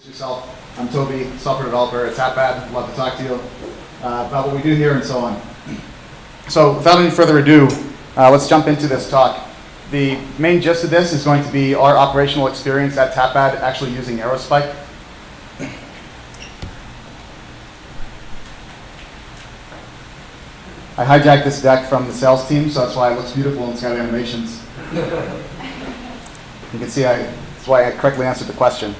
Yourself. I'm Toby, software developer at Tapad. Love to talk to you about what we do here and so on. So without any further ado, let's jump into this talk. The main gist of this is going to be our operational experience at Tapad actually using Aerospike. I hijacked this deck from the sales team, so that's why it looks beautiful and it's got animations. You can see that's why I correctly answered the question.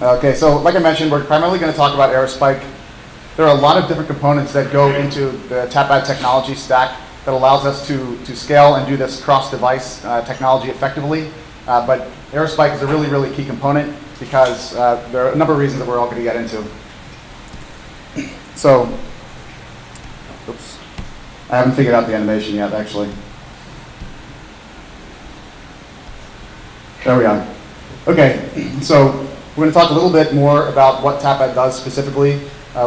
Okay, so like I mentioned, we're primarily going to talk about Aerospike. There are a lot of different components that go into the Tapad technology stack that allows us to scale and do this cross-device technology effectively. But Aerospike is a really, really key component because there are a number of reasons that we're all going to get into. So, oops, I haven't figured out the animation yet, actually. There we are. Okay, so we're going to talk a little bit more about what Tapad does specifically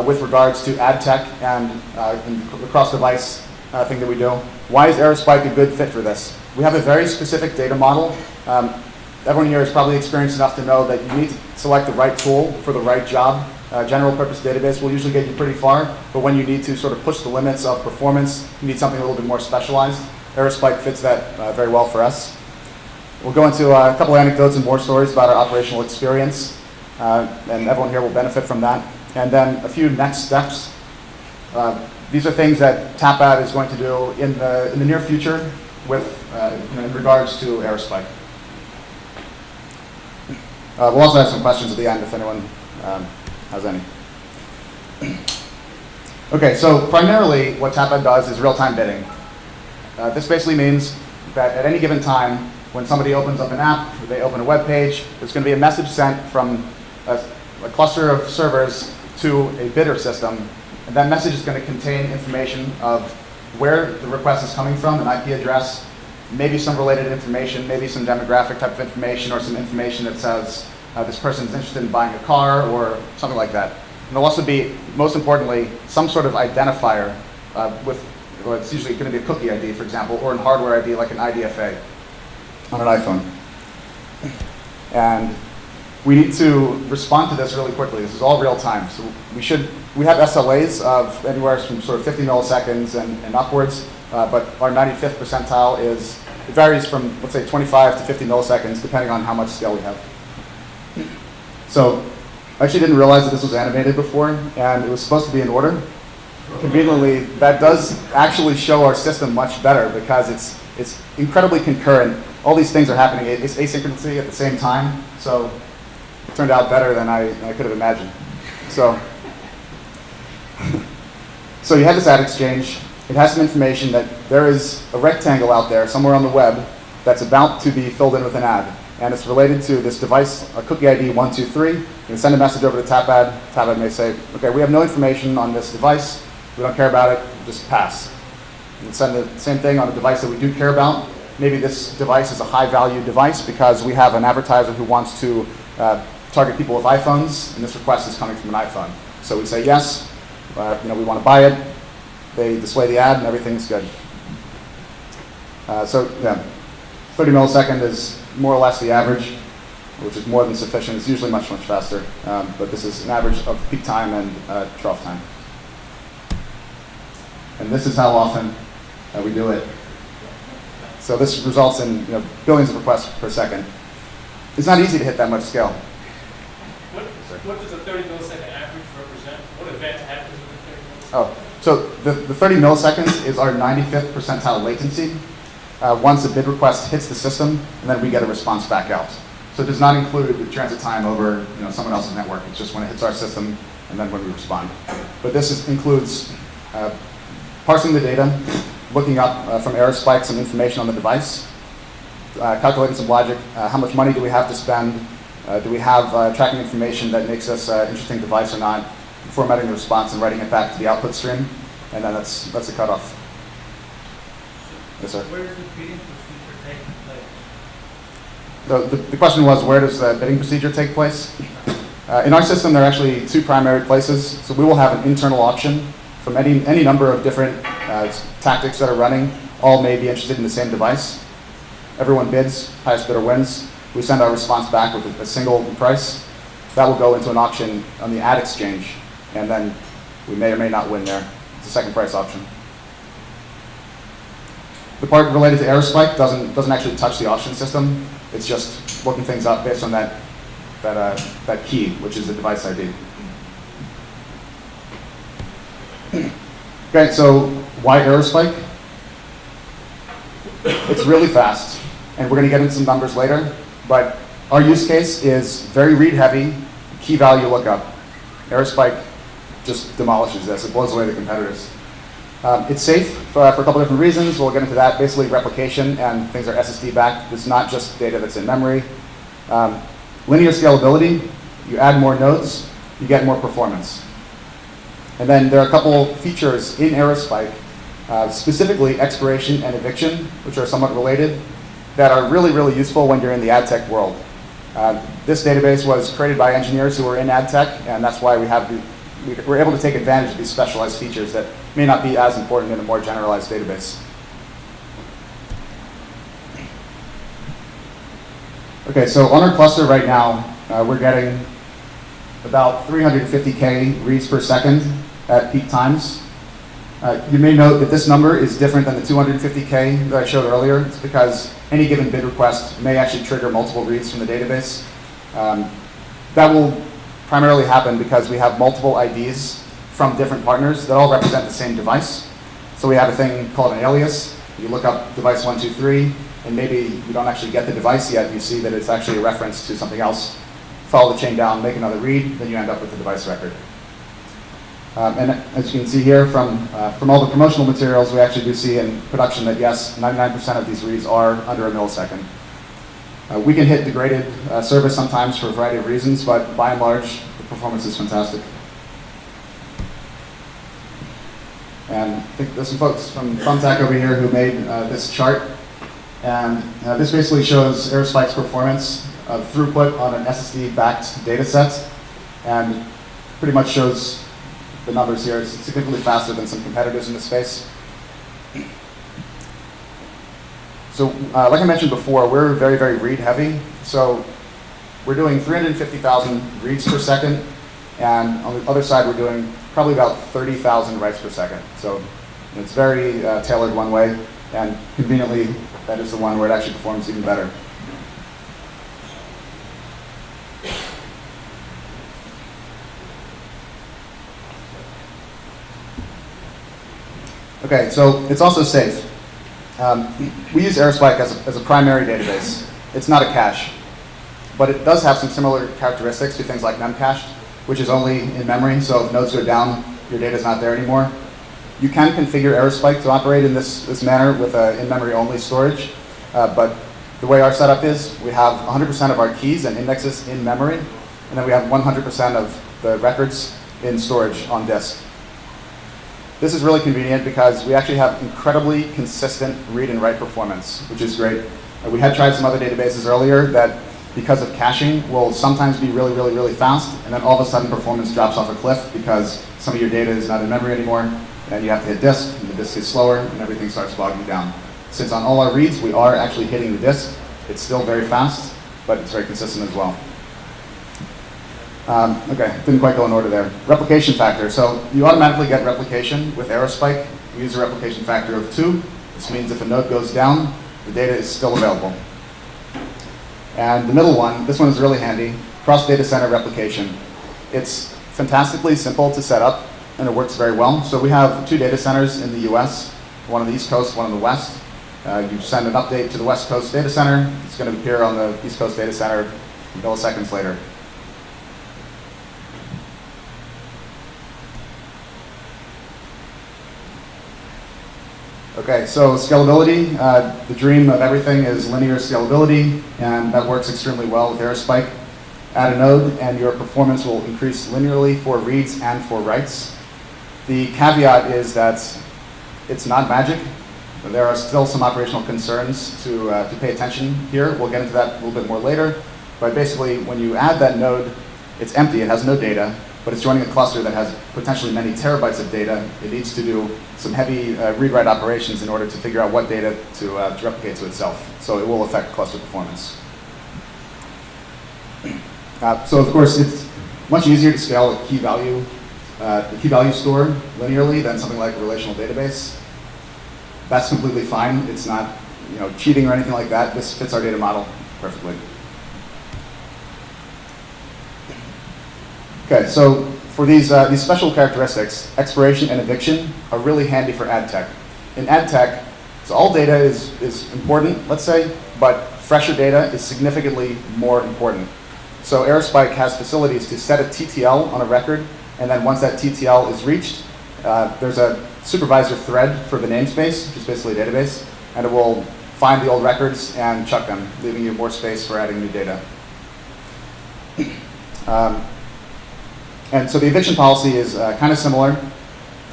with regards to ad tech and the cross-device thing that we do. Why is Aerospike a good fit for this? We have a very specific data model. Everyone here is probably experienced enough to know that you need to select the right tool for the right job. General purpose database will usually get you pretty far, but when you need to sort of push the limits of performance, you need something a little bit more specialized. Aerospike fits that very well for us. We'll go into a couple of anecdotes and more stories about our operational experience, and everyone here will benefit from that. And then a few next steps. These are things that Tapad is going to do in the near future with in regards to Aerospike. We'll also have some questions at the end if anyone has any. Okay, so primarily what Tapad does is real-time bidding. This basically means that at any given time, when somebody opens up an app, or they open a web page, there's going to be a message sent from a cluster of servers to a bidder system. And that message is going to contain information of where the request is coming from, an IP address, maybe some related information, maybe some demographic type of information, or some information that says this person is interested in buying a car, or something like that. And there'll also be, most importantly, some sort of identifier well, it's usually going to be a cookie ID, for example, or a hardware ID like an IDFA on an iPhone. And we need to respond to this really quickly. This is all real time. So we have SLAs of anywhere from sort of 50 milliseconds and upwards, but our 95th percentile it varies from, let's say, 25 to 50 milliseconds, depending on how much scale we have. So I actually didn't realize that this was animated before, and it was supposed to be in order. Conveniently, that does actually show our system much better because it's incredibly concurrent. All these things are happening asynchronously at the same time, so it turned out better than I could have imagined. So you have this ad exchange. It has some information that there is a rectangle out there somewhere on the web that's about to be filled in with an ad. And it's related to this device, a cookie ID 123. You can send a message over to Tapad. Tapad may say, okay, we have no information on this device. We don't care about it, just pass. And send the same thing on a device that we do care about. Maybe this device is a high-value device because we have an advertiser who wants to target people with iPhones, and this request is coming from an iPhone. So we say yes, we want to buy it. They display the ad, and everything's good. So yeah, 30 millisecond is more or less the average, which is more than sufficient. It's usually much, much faster, but this is an average of peak time and trough time. And this is how often we do it. So this results in billions of requests per second. It's not easy to hit that much scale. What does a 30 millisecond average represent? What event happens within 30 milliseconds? Oh, so the 30 milliseconds is our 95th percentile latency. Once a bid request hits the system, and then we get a response back out. So it does not include the transit time over someone else's network. It's just when it hits our system, and then when we respond. But this includes parsing the data, looking up from Aerospike some information on the device, calculating some logic. How much money do we have to spend? Do we have tracking information that makes us an interesting device or not? Formatting the response and writing it back to the output stream, and then that's the cutoff. Yes, sir. Where does the bidding procedure take place? The question was, where does the bidding procedure take place? In our system, there are actually two primary places. So we will have an internal auction from any number of different tactics that are running. All may be interested in the same device. Everyone bids, highest bidder wins. We send our response back with a single price. that will go into an auction on the ad exchange, and then we may or may not win there. It's a second price option. The part related to Aerospike doesn't actually touch the auction system. It's just looking things up based on that key, which is the device ID. Okay, so why Aerospike? It's really fast, and we're going to get into some numbers later, but our use case is very read heavy, key value lookup. Aerospike just demolishes this. It blows away the competitors. It's safe for a couple different reasons. We'll get into that. Basically, replication and things are SSD-backed. It's not just data that's in memory. Linear scalability, you add more nodes, you get more performance. And then there are a couple features in Aerospike, specifically expiration and eviction, which are somewhat related, that are really, really useful when you're in the ad tech world. This database was created by engineers who were in ad tech, and that's why we're able to take advantage of these specialized features that may not be as important in a more generalized database. Okay, so on our cluster right now, we're getting about 350K reads per second at peak times. You may note that this number is different than the 250K that I showed earlier. It's because any given bid request may actually trigger multiple reads from the database. That will primarily happen because we have multiple IDs from different partners that all represent the same device. So we have a thing called an alias. You look up device 123, and maybe you don't actually get the device yet. You see that it's actually a reference to something else. Follow the chain down, make another read, then you end up with the device record. And as you can see here from all the promotional materials, we actually do see in production that yes, 99% of these reads are under a millisecond. We can hit degraded service sometimes for a variety of reasons, but by and large, the performance is fantastic. And I think there's some folks from Thumbtack over here who made this chart. And this basically shows Aerospike's performance of throughput on an SSD-backed data set, and pretty much shows the numbers here. It's significantly faster than some competitors in this space. So like I mentioned before, we're very, very read heavy. So we're doing 350,000 reads per second, and on the other side, we're doing probably about 30,000 writes per second. So it's very tailored one way, and conveniently, that is the one where it actually performs even better. Okay, so it's also safe. We use Aerospike as a primary database. It's not a cache, but it does have some similar characteristics to things like memcached, which is only in memory, so if nodes go down, your data is not there anymore. You can configure Aerospike to operate in this manner with in-memory only storage, but the way our setup is, we have 100% of our keys and indexes in memory, and then we have 100% of the records in storage on disk. This is really convenient because we actually have incredibly consistent read and write performance, which is great. We had tried some other databases earlier that, because of caching, will sometimes be really, really, really fast, and then all of a sudden performance drops off a cliff because some of your data is not in memory anymore, and you have to hit disk, and the disk is slower, and everything starts bogging down. Since on all our reads, we are actually hitting the disk, it's still very fast, but it's very consistent as well. Okay, didn't quite go in order there. Replication factor. So you automatically get replication with Aerospike. We use a replication factor of 2. This means if a node goes down, the data is still available. And the middle one, this one is really handy, cross data center replication. It's fantastically simple to set up, and it works very well. So we have 2 data centers in the US, one on the East Coast, one on the West. You send an update to the West Coast data center. It's going to appear on the East Coast data center milliseconds later. Okay, so scalability, the dream of everything is linear scalability, and that works extremely well with Aerospike. Add a node, and your performance will increase linearly for reads and for writes. The caveat is that it's not magic. There are still some operational concerns to pay attention here. We'll get into that a little bit more later. But basically, when you add that node, it's empty, it has no data, but it's joining a cluster that has potentially many terabytes of data. It needs to do some heavy read-write operations in order to figure out what data to replicate to itself. So it will affect cluster performance. So of course, much easier to scale a key value store linearly than something like a relational database. That's completely fine. It's not cheating or anything like that. This fits our data model perfectly. Okay, so for these special characteristics, expiration and eviction are really handy for ad tech. In ad tech, so all data is important, let's say, but fresher data is significantly more important. So Aerospike has facilities to set a TTL on a record, and then once that TTL is reached, there's a supervisor thread for the namespace, which is basically a database, and it will find the old records and chuck them, leaving you more space for adding new data. And so the eviction policy is kind of similar,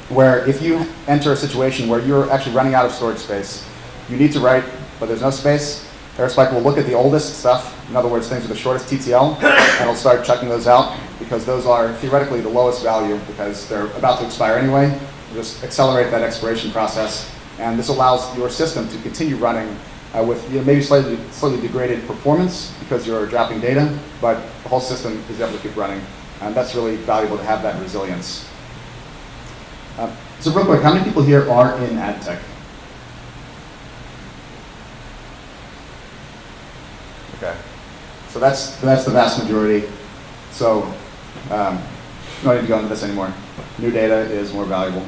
where if you enter a situation where you're actually running out of storage space, you need to write, but there's no space, Aerospike will look at the oldest stuff, in other words, things with the shortest TTL, and it'll start chucking those out, because those are theoretically the lowest value, because they're about to expire anyway. We'll just accelerate that expiration process, and this allows your system to continue running with maybe slightly degraded performance, because you're dropping data, but the whole system is able to keep running. And that's really valuable to have that resilience. So real quick, how many people here are in ad tech? Okay, so that's the vast majority. So no need to go into this anymore. New data is more valuable.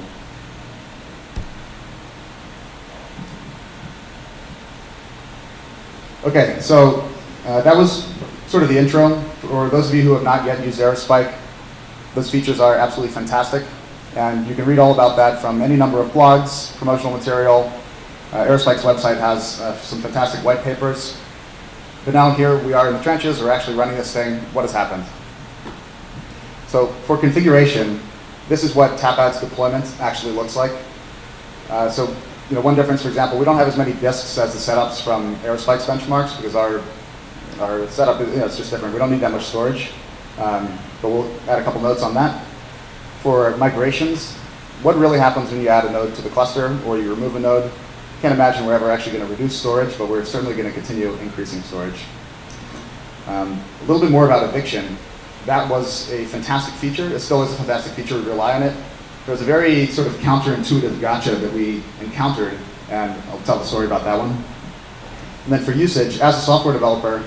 Okay, so that was sort of the intro. For those of you who have not yet used Aerospike, those features are absolutely fantastic. And you can read all about that from any number of blogs, promotional material. Aerospike's website has some fantastic white papers. But now here we are in the trenches. We're actually running this thing. What has happened? So for configuration, this is what Tapad's deployment actually looks like. So one difference, for example, we don't have as many disks as the setups from Aerospike's benchmarks, because our setup is it's just different. We don't need that much storage, but we'll add a couple notes on that. For migrations, what really happens when you add a node to the cluster or you remove a node? Can't imagine we're ever actually going to reduce storage, but we're certainly going to continue increasing storage. A little bit more about eviction. That was a fantastic feature. It still is a fantastic feature. We rely on it. There was a very sort of counterintuitive gotcha that we encountered, and I'll tell the story about that one. And then for usage, as a software developer,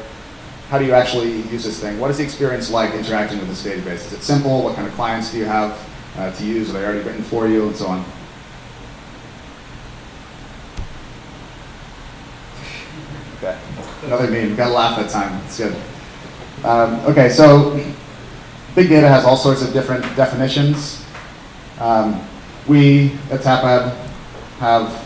how do you actually use this thing? What is the experience like interacting with this database? Is it simple? What kind of clients do you have to use? Are they already written for you, and so on? Okay, another meme. Got to laugh that time. It's good. Okay, so big data has all sorts of different definitions. We at Tapad have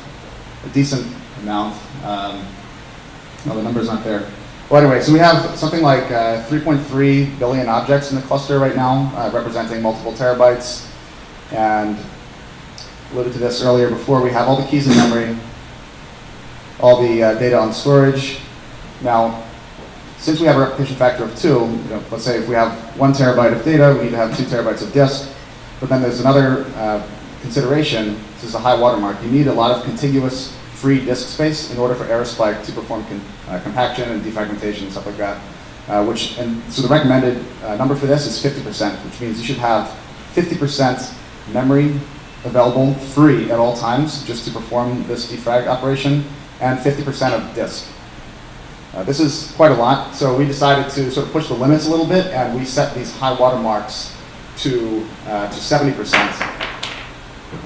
a decent amount. No, the number's not there. Well, anyway, so we have something like 3.3 billion objects in the cluster right now, representing multiple terabytes. And alluded to this earlier before, we have all the keys in memory, all the data on storage. Now, since we have a replication factor of 2, let's say if we have 1 terabyte of data, we need to have 2 terabytes of disk. But then there's another consideration. This is a high watermark. You need a lot of contiguous free disk space in order for Aerospike to perform compaction and defragmentation and stuff like that. So the recommended number for this is 50%, which means you should have 50% memory available free at all times just to perform this defrag operation, and 50% of disk. This is quite a lot, so we decided to sort of push the limits a little bit, and we set these high watermarks to 70%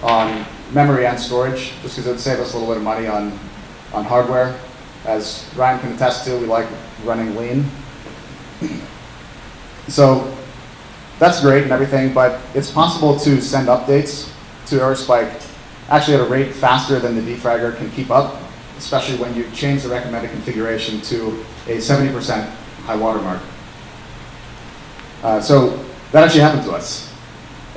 on memory and storage, just because it would save us a little bit of money on hardware. As Ryan can attest to, we like running lean. So that's great and everything, but it's possible to send updates to Aerospike actually at a rate faster than the defragger can keep up, especially when you change the recommended configuration to a 70% high watermark. So that actually happened to us.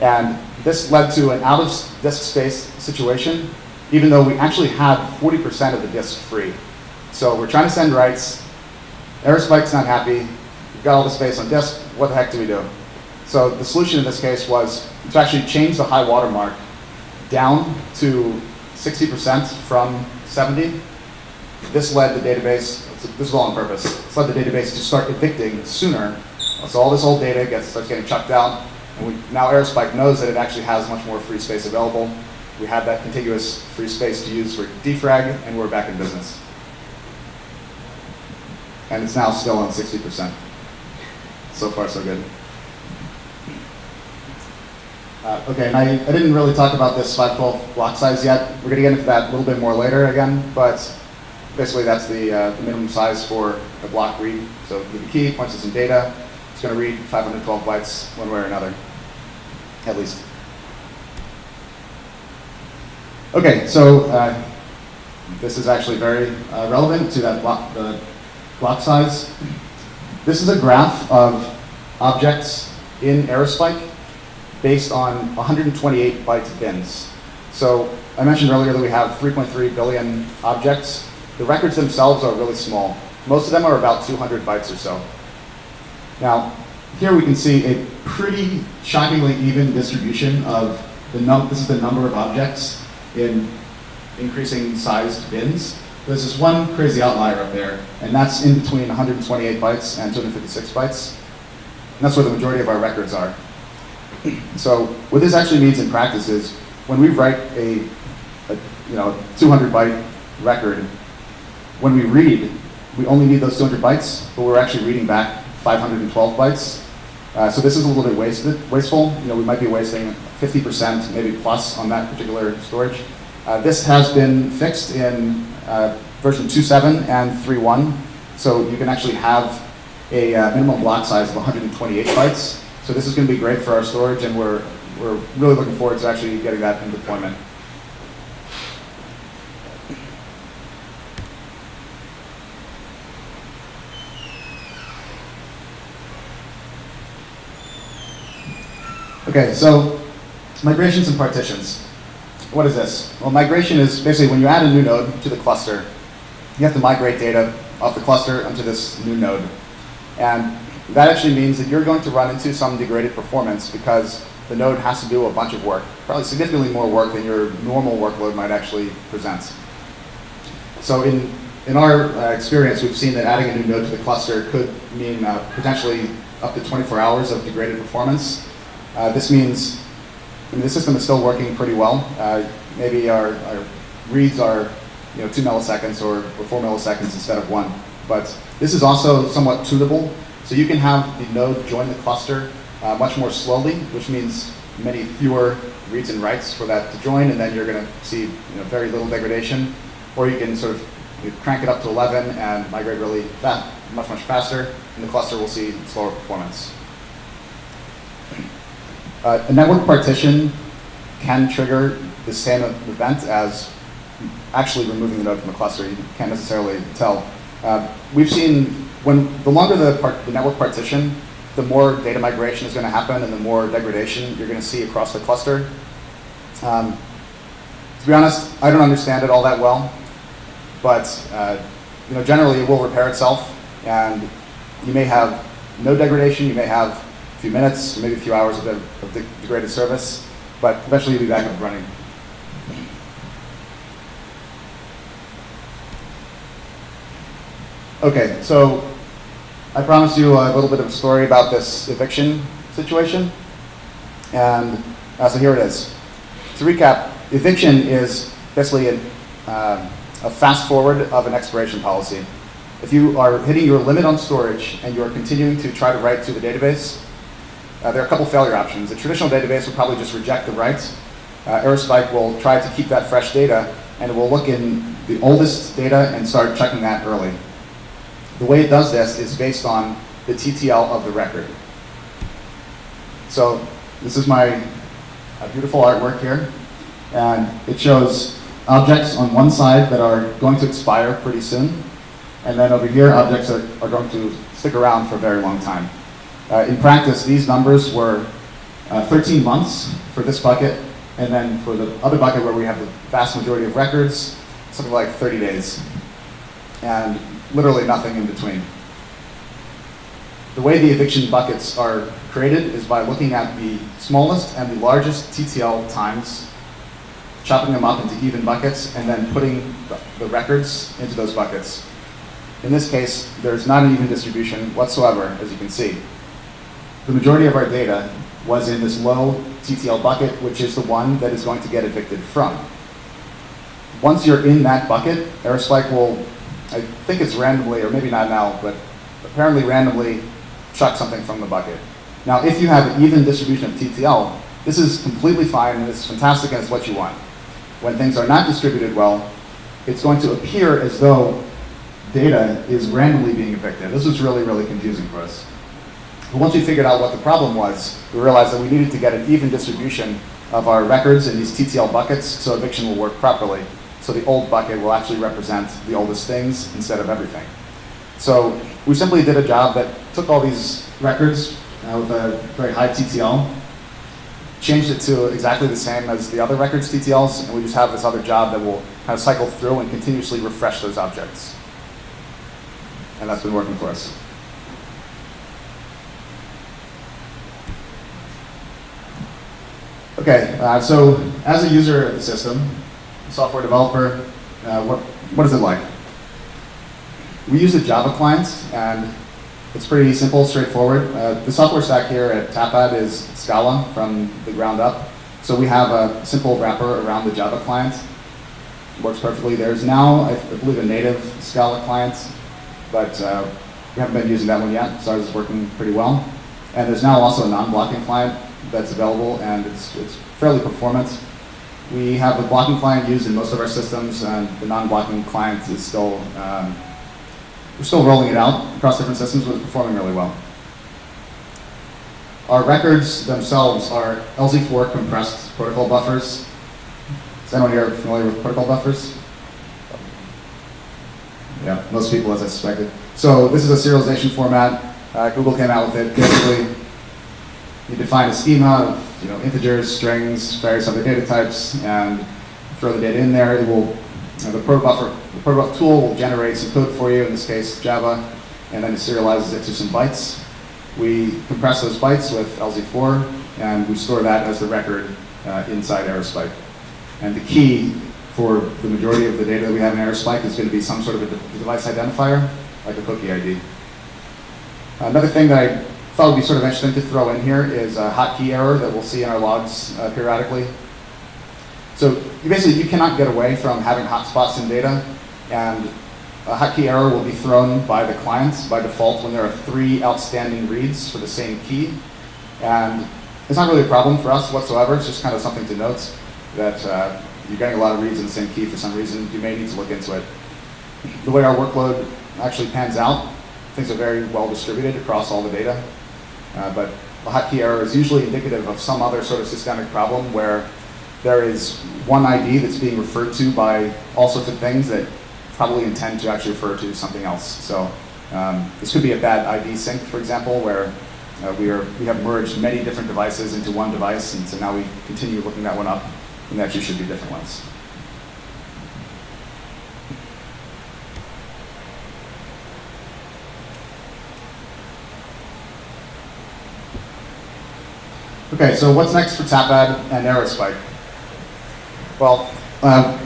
And this led to an out of disk space situation, even though we actually had 40% of the disk free. So we're trying to send writes. Aerospike's not happy. We've got all the space on disk. What the heck do we do? So the solution in this case was to actually change the high watermark down to 60% from 70. This led the database, this is all on purpose, this led the database to start evicting sooner So all this old data starts getting chucked out, and now Aerospike knows that it actually has much more free space available. We have that contiguous free space to use for defrag, and we're back in business. And it's now still on 60%. So far, so good. Okay, and I didn't really talk about this 512 block size yet. We're going to get into that a little bit more later again, but basically that's the minimum size for a block read. So give the key, points to some data. It's going to read 512 bytes one way or another, at least. Okay, so this is actually very relevant to that block size. This is a graph of objects in Aerospike based on 128 byte bins. So I mentioned earlier that we have 3.3 billion objects. The records themselves are really small. Most of them are about 200 bytes or so. Now, here we can see a pretty shockingly even distribution of this is the number of objects in increasing sized bins. There's this one crazy outlier up there, and that's in between 128 bytes and 256 bytes. And that's where the majority of our records are. So what this actually means in practice is when we write a 200 byte record, when we read, we only need those 200 bytes, but we're actually reading back 512 bytes. So this is a little bit wasteful. We might be wasting 50%, maybe plus on that particular storage. This has been fixed in version 2.7 and 3.1. So you can actually have a minimum block size of 128 bytes. So this is going to be great for our storage, and we're really looking forward to actually getting that in deployment. Okay, so migrations and partitions. What is this? Well, migration is basically when you add a new node to the cluster, you have to migrate data off the cluster onto this new node. And that actually means that you're going to run into some degraded performance because the node has to do a bunch of work, probably significantly more work than your normal workload might actually present. So in our experience, we've seen that adding a new node to the cluster could mean potentially up to 24 hours of degraded performance. This means the system is still working pretty well. Maybe our reads are 2 milliseconds or 4 milliseconds instead of 1. But this is also somewhat tunable. So you can have the node join the cluster much more slowly, which means many fewer reads and writes for that to join, and then you're going to see very little degradation. Or you can sort of crank it up to 11 and migrate really much faster, and the cluster will see slower performance. A network partition can trigger the same event as actually removing the node from the cluster. You can't necessarily tell. We've seen the longer the network partition, the more data migration is going to happen and the more degradation you're going to see across the cluster. To be honest, I don't understand it all that well, but generally it will repair itself, and you may have no degradation, you may have a few minutes, maybe a few hours of degraded service, but eventually you'll be back up and running. Okay, so I promised you a little bit of a story about this eviction situation, and so here it is. To recap, eviction is basically a fast forward of an expiration policy. If you are hitting your limit on storage and you are continuing to try to write to the database, there are a couple failure options. A traditional database will probably just reject the writes. Aerospike will try to keep that fresh data, and it will look in the oldest data and start checking that early. The way it does this is based on the TTL of the record. So this is my beautiful artwork here, and it shows objects on one side that are going to expire pretty soon, and then over here objects that are going to stick around for a very long time. In practice, these numbers were 13 months for this bucket, and then for the other bucket where we have the vast majority of records, something like 30 days. And literally nothing in between. The way the eviction buckets are created is by looking at the smallest and the largest TTL times, chopping them up into even buckets, and then putting the records into those buckets. In this case, there's not an even distribution whatsoever, as you can see. the majority of our data was in this low TTL bucket, which is the one that is going to get evicted from. Once you're in that bucket, Aerospike will, I think it's randomly, or maybe not now, but apparently randomly chuck something from the bucket. Now, if you have an even distribution of TTL, this is completely fine, and it's fantastic, and it's what you want. When things are not distributed well, it's going to appear as though data is randomly being evicted. This was really, really confusing for us. But once we figured out what the problem was, we realized that we needed to get an even distribution of our records in these TTL buckets so eviction will work properly. So the old bucket will actually represent the oldest things instead of everything. So we simply did a job that took all these records with a very high TTL, changed it to exactly the same as the other records TTLs, and we just have this other job that will kind of cycle through and continuously refresh those objects. And that's been working for us. Okay, so as a user of the system, software developer, what is it like? We use a Java client, and it's pretty simple, straightforward. The software stack here at Tapad is Scala from the ground up. So we have a simple wrapper around the Java client. It works perfectly. There's now, I believe, a native Scala client, but we haven't been using that one yet, so it's working pretty well. And there's now also a non-blocking client that's available, and it's fairly performant. We have the blocking client used in most of our systems, and the non-blocking client is still, we're still rolling it out across different systems, but it's performing really well. Our records themselves are LZ4 compressed protocol buffers. Is anyone here familiar with protocol buffers? Yeah, most people, as I suspected. So this is a serialization format. Google came out with it. Basically, you define a schema of integers, strings, various other data types, and throw the data in there. It will, the protobuf tool will generate some code for you, in this case Java, and then it serializes it to some bytes. We compress those bytes with LZ4, and we store that as the record inside Aerospike. And the key for the majority of the data that we have in Aerospike is going to be some sort of a device identifier, like a cookie ID. Another thing that I thought would be sort of interesting to throw in here is a hotkey error that we'll see in our logs periodically. So you cannot get away from having hotspots in data, and a hotkey error will be thrown by the client by default when there are 3 outstanding reads for the same key. And it's not really a problem for us whatsoever. It's just kind of something to note that you're getting a lot of reads in the same key for some reason. You may need to look into it. The way our workload actually pans out, things are very well distributed across all the data. But a hotkey error is usually indicative of some other sort of systemic problem where there is one ID that's being referred to by all sorts of things that probably intend to actually refer to something else. So this could be a bad ID sync, for example, where we have merged many different devices into one device, and so now we continue looking that one up, and they actually should be different ones. Okay, so what's next for Tapad and Aerospike? Well,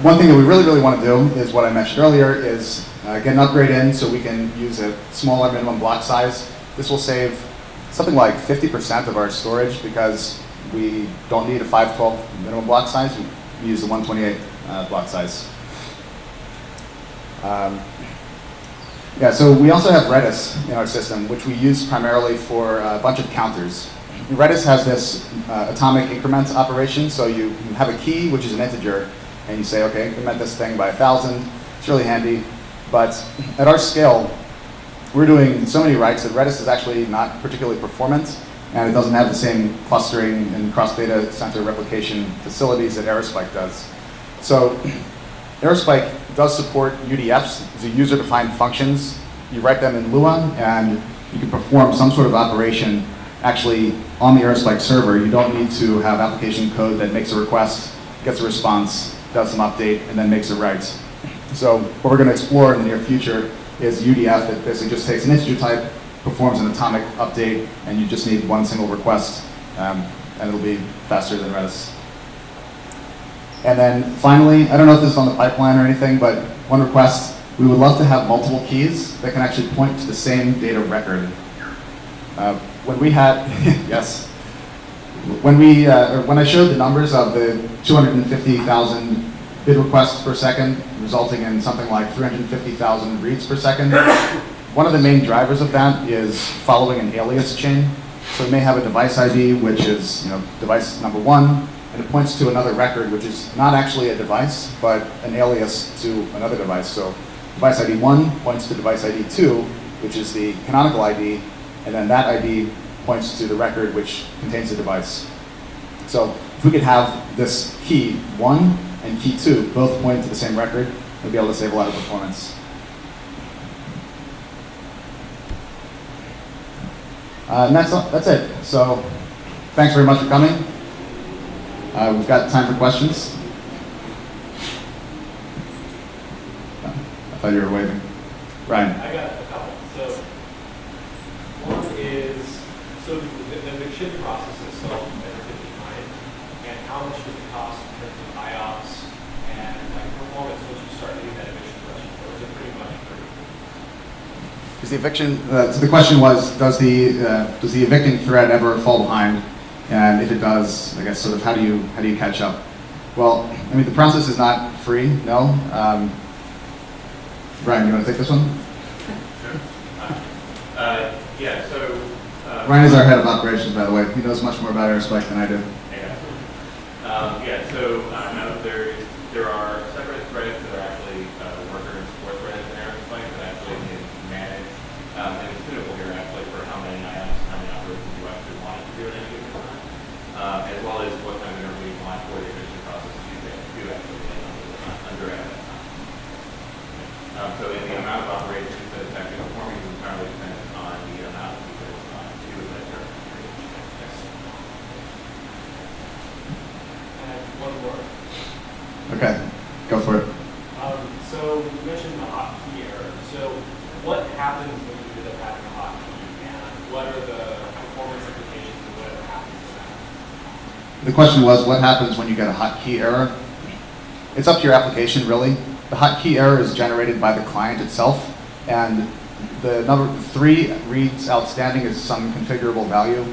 one thing that we really, really want to do is what I mentioned earlier, is get an upgrade in so we can use a smaller minimum block size. This will save something like 50% of our storage because we don't need a 512 minimum block size. We use the 128 block size. Yeah, so we also have Redis in our system, which we use primarily for a bunch of counters. Redis has this atomic increment operation, so you have a key, which is an integer, and you say, okay, increment this thing by 1,000. It's really handy, but at our scale, we're doing so many writes that Redis is actually not particularly performant, and it doesn't have the same clustering and cross-data center replication facilities that Aerospike does. So Aerospike does support UDFs, the user-defined functions. You write them in Lua, and you can perform some sort of operation actually on the Aerospike server. You don't need to have application code that makes a request, gets a response, does some update, and then makes a write. So what we're going to explore in the near future is UDF that basically just takes an integer type, performs an atomic update, and you just need one single request, and it'll be faster than Redis. And then finally, I don't know if this is on the pipeline or anything, but one request, we would love to have multiple keys that can actually point to the same data record. when we had, yes, when I showed the numbers of the 250,000 bid requests per second, resulting in something like 350,000 reads per second, one of the main drivers of that is following an alias chain. So we may have a device ID, which is device number 1, and it points to another record, which is not actually a device, but an alias to another device. So device ID 1 points to device ID 2, which is the canonical ID, and then that ID points to the record which contains the device. So if we could have this key 1 and key 2 both point to the same record, we'd be able to save a lot of performance. And that's it. So thanks very much for coming. We've got time for questions. I thought you were waving. Ryan. I got a couple. So one is, so the eviction process itself, and how much does it cost in terms of IOPS and like performance once you start doing that eviction question, or is it pretty much free? Is the eviction? So the question was, does the evicting thread ever fall behind? And if it does, I guess sort of how do you catch up? Well, I mean the process is not free. No. Ryan, you want to take this one? Sure. Yeah. So Ryan is our head of operations, by the way. He knows much more about Aerospike than I do. Yeah. So now there are separate threads that are actually worker and support threads in Aerospike that actually can manage, and it's suitable here actually for how many IOPS, how many operations you actually want to do at any given time, as well as what kind of interval you want for the eviction process to do actually under at that time. So in the amount of operations that it's actually performing is entirely dependent on the amount of people to that term. And one more. Okay, go for it. So you mentioned the hotkey error. So what happens when you end up having a hotkey, and what are the performance implications of whatever happens to that? The question was, what happens when you get a hotkey error? It's up to your application, really. The hotkey error is generated by the client itself, and the number 3 reads outstanding is some configurable value.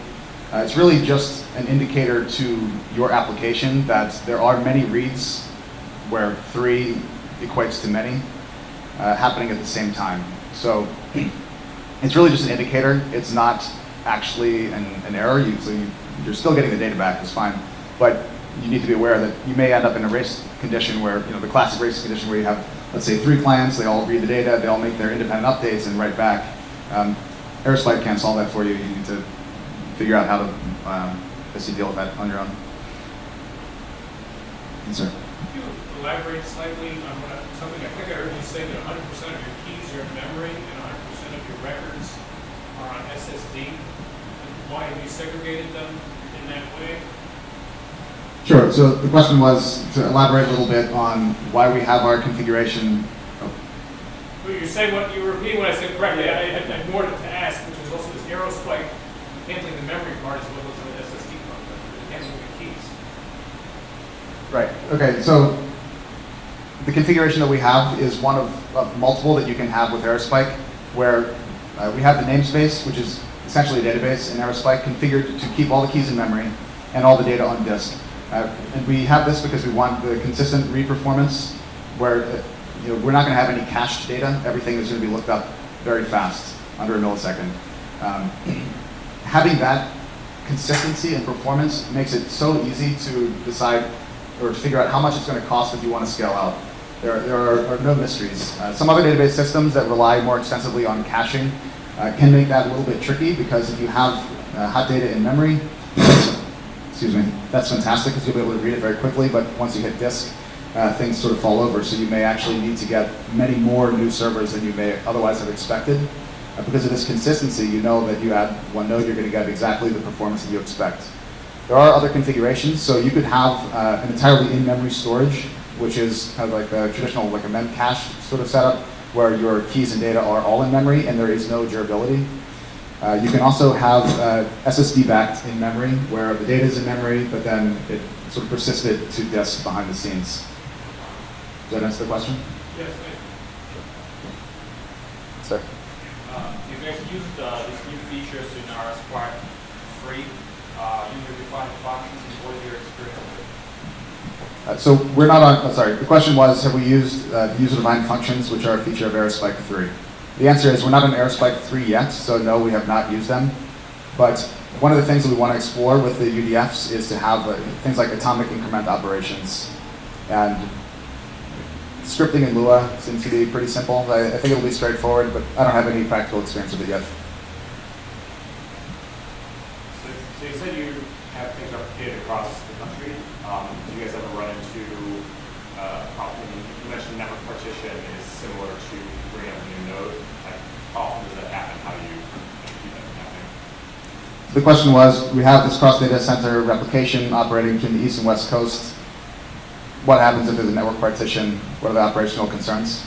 It's really just an indicator to your application that there are many reads where 3 equates to many happening at the same time. So it's really just an indicator. It's not actually an error. You're still getting the data back, it's fine. But you need to be aware that you may end up in a race condition where, the classic race condition where you have, let's say, 3 clients, they all read the data, they all make their independent updates and write back. Aerospike can't solve that for you. You need to figure out how to deal with that on your own. Yes, sir. Could you elaborate slightly on something I think I heard you say that 100% of your keys are in memory and 100% of your records are on SSD? Why have you segregated them in that way? Sure. So the question was to elaborate a little bit on why we have our configuration. Well, you were repeating what I said correctly. I had more to ask, which is also this Aerospike handling the memory part as well as the SSD part, handling the keys. Right. Okay. So the configuration that we have is one of multiple that you can have with Aerospike, where we have the namespace, which is essentially a database in Aerospike, configured to keep all the keys in memory and all the data on disk. And we have this because we want the consistent read performance, where we're not going to have any cached data. Everything is going to be looked up very fast, under a millisecond. Having that consistency and performance makes it so easy to decide or to figure out how much it's going to cost if you want to scale out. There are no mysteries. Some other database systems that rely more extensively on caching can make that a little bit tricky, because if you have hot data in memory, excuse me, that's fantastic because you'll be able to read it very quickly, but once you hit disk, things sort of fall over, so you may actually need to get many more new servers than you may otherwise have expected. Because of this consistency, you know that you add one node, you're going to get exactly the performance that you expect. There are other configurations, so you could have an entirely in-memory storage, which is kind of like a traditional, like a memcache sort of setup, where your keys and data are all in memory and there is no durability. You can also have SSD-backed in memory, where the data is in memory, but then it sort of persisted to disk behind the scenes. Does that answer the question? Yes, Sir. You guys used this new features in Aerospike 3, user-defined functions, and what is your experience with it? So we're not on, sorry, the question was, have we used user-defined functions, which are a feature of Aerospike 3? The answer is we're not on Aerospike 3 yet, so no, we have not used them. But one of the things that we want to explore with the UDFs is to have things like atomic increment operations. And scripting in Lua seems to be pretty simple. I think it'll be straightforward, but I don't have any practical experience with it yet. So you said you have things replicated across the country. Do you guys ever run into a problem? You mentioned network partition is similar to bringing up a new node. Like, how often does that happen? How do you keep that from happening? The question was, we have this cross-data center replication operating between the east and west coast. What happens if there's a network partition? What are the operational concerns?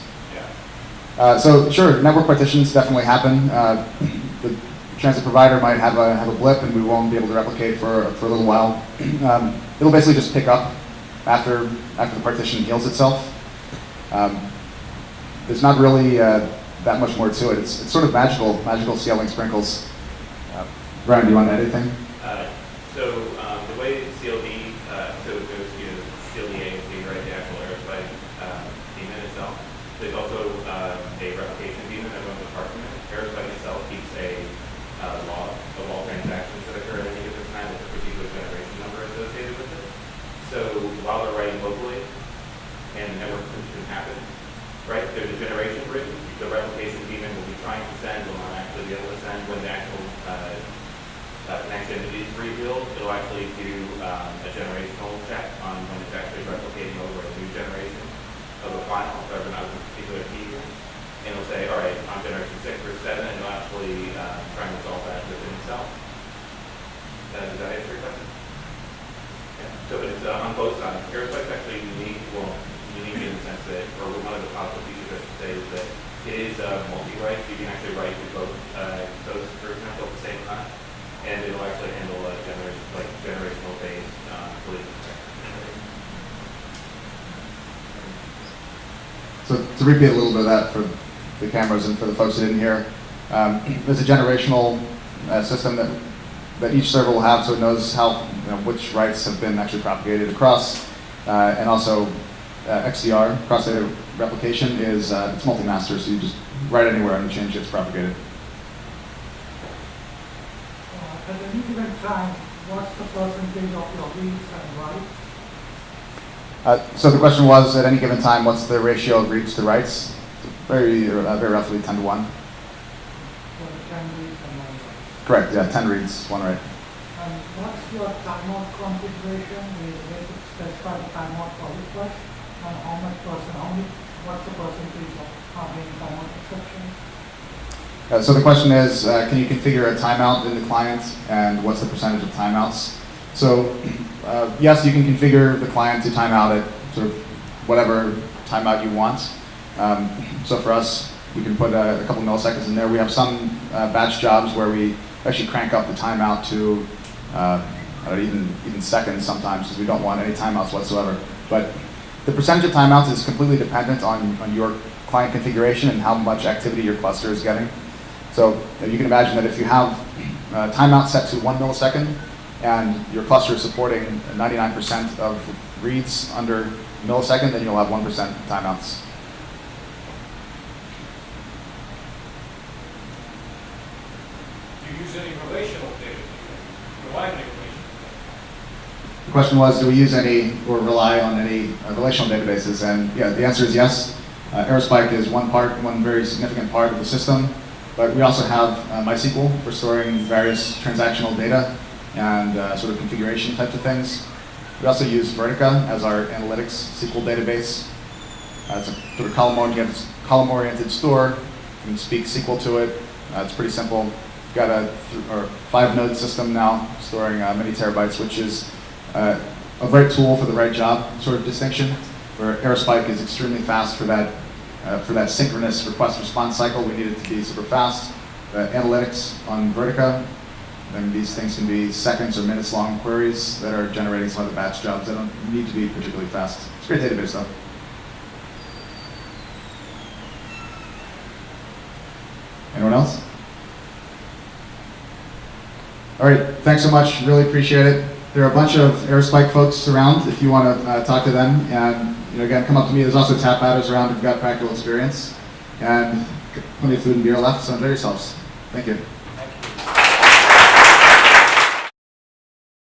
Yeah. So sure, network partitions definitely happen. The transit provider might have a blip and we won't be able to replicate for a little while. It'll basically just pick up after the partition heals itself. There's not really that much more to it. It's sort of magical scaling sprinkles. Brian, do you want to add anything? So the way CLD, so it goes to CLD A and C, right, the actual Aerospike daemon itself. There's also a replication daemon that runs apart from it. Aerospike itself keeps a log of all transactions that occur at any given time with a particular generation number associated with it. So while they're writing locally and the network can happen, right, there's a generation written. The replication daemon will be trying to send, will not actually be able to send when the actual connection is revealed. It'll actually do a generational check on when it's actually replicating over a new generation of a file, or not a particular key. And it'll say, all right, on generation 6 or 7, and it'll actually try and resolve that within itself. Does that answer your question? Yeah. So it's on both sides. Aerospike's actually unique, unique in the sense that, or one of the positive features I should say is that it is multi-write. You can actually write to both those, for example, at the same time. And it'll actually handle generational based collision detection. So to repeat a little bit of that for the cameras and for the folks who didn't hear, there's a generational system that each server will have, so it knows how which writes have been actually propagated across, and also XDR, cross-data replication, is it's multi-master, so you just write anywhere and the change gets propagated. At any given time, what's the percentage of your reads and writes? So the question was, at any given time, what's the ratio of reads to writes? Very roughly 10 to 1. So 10 reads and 1 write. Correct, yeah, 10 reads, 1 write. And what's your timeout configuration? Is it specify the timeout for request? And what's the percentage of how many timeout exceptions? So the question is, can you configure a timeout in the client, and what's the percentage of timeouts? So yes, you can configure the client to timeout at sort of whatever timeout you want. So for us, we can put a couple milliseconds in there. We have some batch jobs where we actually crank up the timeout to even seconds sometimes, because we don't want any timeouts whatsoever. But the percentage of timeouts is completely dependent on your client configuration and how much activity your cluster is getting. So you can imagine that if you have timeout set to 1 millisecond and your cluster is supporting 99% of reads under a millisecond, then you'll have 1% timeouts. Do you use any relational data? Rely on any relational data? The question was, do we use any or rely on any relational databases? And yeah, the answer is yes. Aerospike is one very significant part of the system. But we also have MySQL for storing various transactional data and sort of configuration types of things. We also use Vertica as our analytics SQL database. It's a sort of column-oriented store. You can speak SQL to it. It's pretty simple. We've got a 5-node system now storing many terabytes, which is a right tool for the right job sort of distinction, where Aerospike is extremely fast for that synchronous request-response cycle. We need it to be super fast. Analytics on Vertica, and these things can be seconds or minutes long queries that are generating some of the batch jobs that don't need to be particularly fast. It's a great database though. Anyone else? All right, thanks so much. Really appreciate it. There are a bunch of Aerospike folks around if you want to talk to them. And again, come up to me. There's also Tapaders around if you've got practical experience. And plenty of food and beer left, so enjoy yourselves. Thank you.